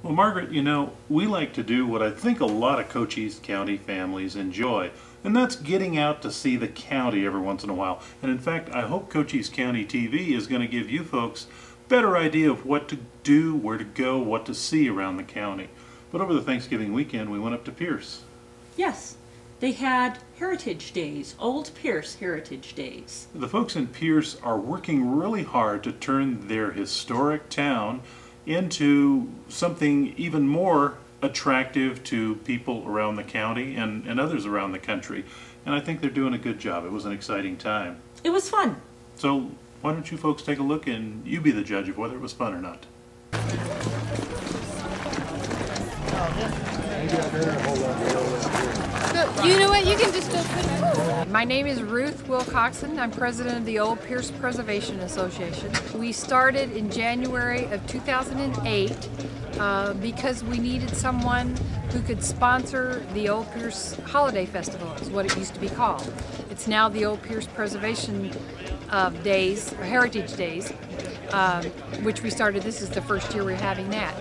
Well, Margaret, we like to do what I think a lot of Cochise County families enjoy, and that's getting out to see the county every once in a while. And in fact, I hope Cochise County TV is going to give you folks a better idea of what to do, where to go, what to see around the county. But over the Thanksgiving weekend, we went up to Pearce. Yes, they had Heritage Days, Old Pearce Heritage Days. The folks in Pearce are working really hard to turn their historic town into something even more attractive to people around the county and others around the country. And I think they're doing a good job. It was an exciting time. It was fun. So why don't you folks take a look and you be the judge of whether it was fun or not. You know what? You can just go put it. My name is Ruth Wilcoxon. I'm president of the Old Pearce Preservation Association. We started in January of 2008 because we needed someone who could sponsor the Old Pearce Holiday Festival, is what it used to be called. It's now the Old Pearce Preservation Days, or Heritage Days, which we started. This is the first year we're having that.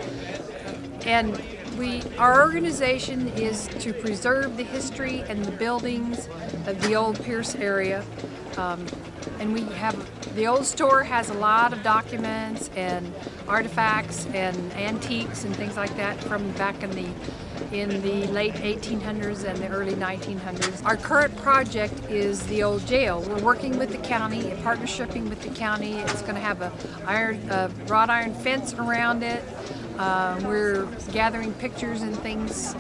And our organization is to preserve the history and the buildings of the Old Pearce area. And the old store has a lot of documents and artifacts and antiques and things like that from back in the late 1800s and the early 1900s. Our current project is the old jail. We're working with the county, partnering with the county. It's going to have a wrought iron fence around it. We're gathering pictures and things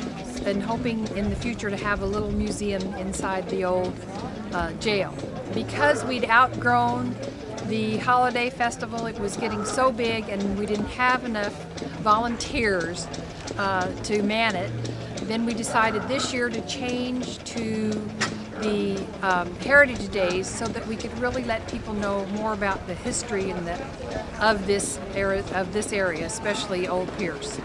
and hoping in the future to have a little museum inside the old jail. Because we'd outgrown the holiday festival, it was getting so big and we didn't have enough volunteers to man it, then we decided this year to change to the Heritage Days so that we could really let people know more about the history and of this area, especially Old Pearce.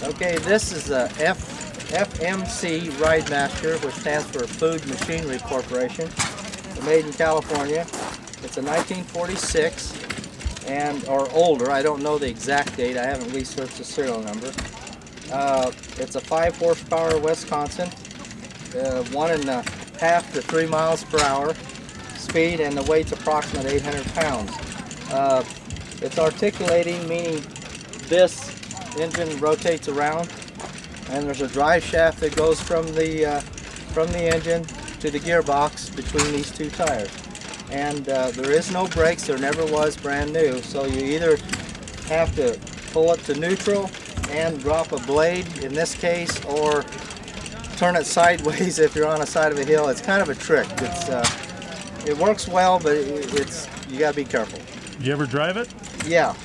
Okay, this is a FMC Ride Master, which stands for Food Machinery Corporation. It's made in California. It's a 1946 or older. I don't know the exact date. I haven't researched the serial number. It's a 5 horsepower Wisconsin, 1.5 to 3 miles per hour speed, and the weight's approximately 800 pounds. It's articulating, meaning this engine rotates around, and there's a drive shaft that goes from the engine to the gearbox between these two tires. And there is no brakes. There never was, brand new. So you either have to pull it to neutral and drop a blade in this case, or turn it sideways if you're on the side of a hill. It's kind of a trick. It works well, but you gotta be careful. Did you ever drive it? Yeah.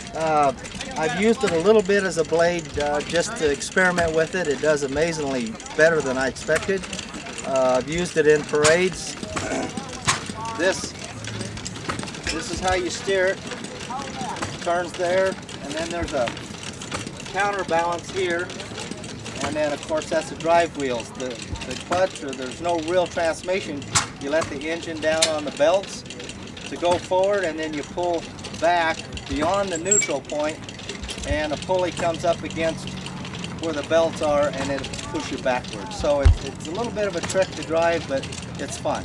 I've used it a little bit as a blade just to experiment with it. It does amazingly better than I expected. I've used it in parades. This is how you steer it. Turns there, and then there's a counterbalance here, and then of course that's the drive wheels. The clutch, or there's no real transmission. You let the engine down on the belts to go forward, and then you pull back beyond the neutral point, and a pulley comes up against where the belts are, and it pushes you backwards. So it's a little bit of a trick to drive, but it's fun.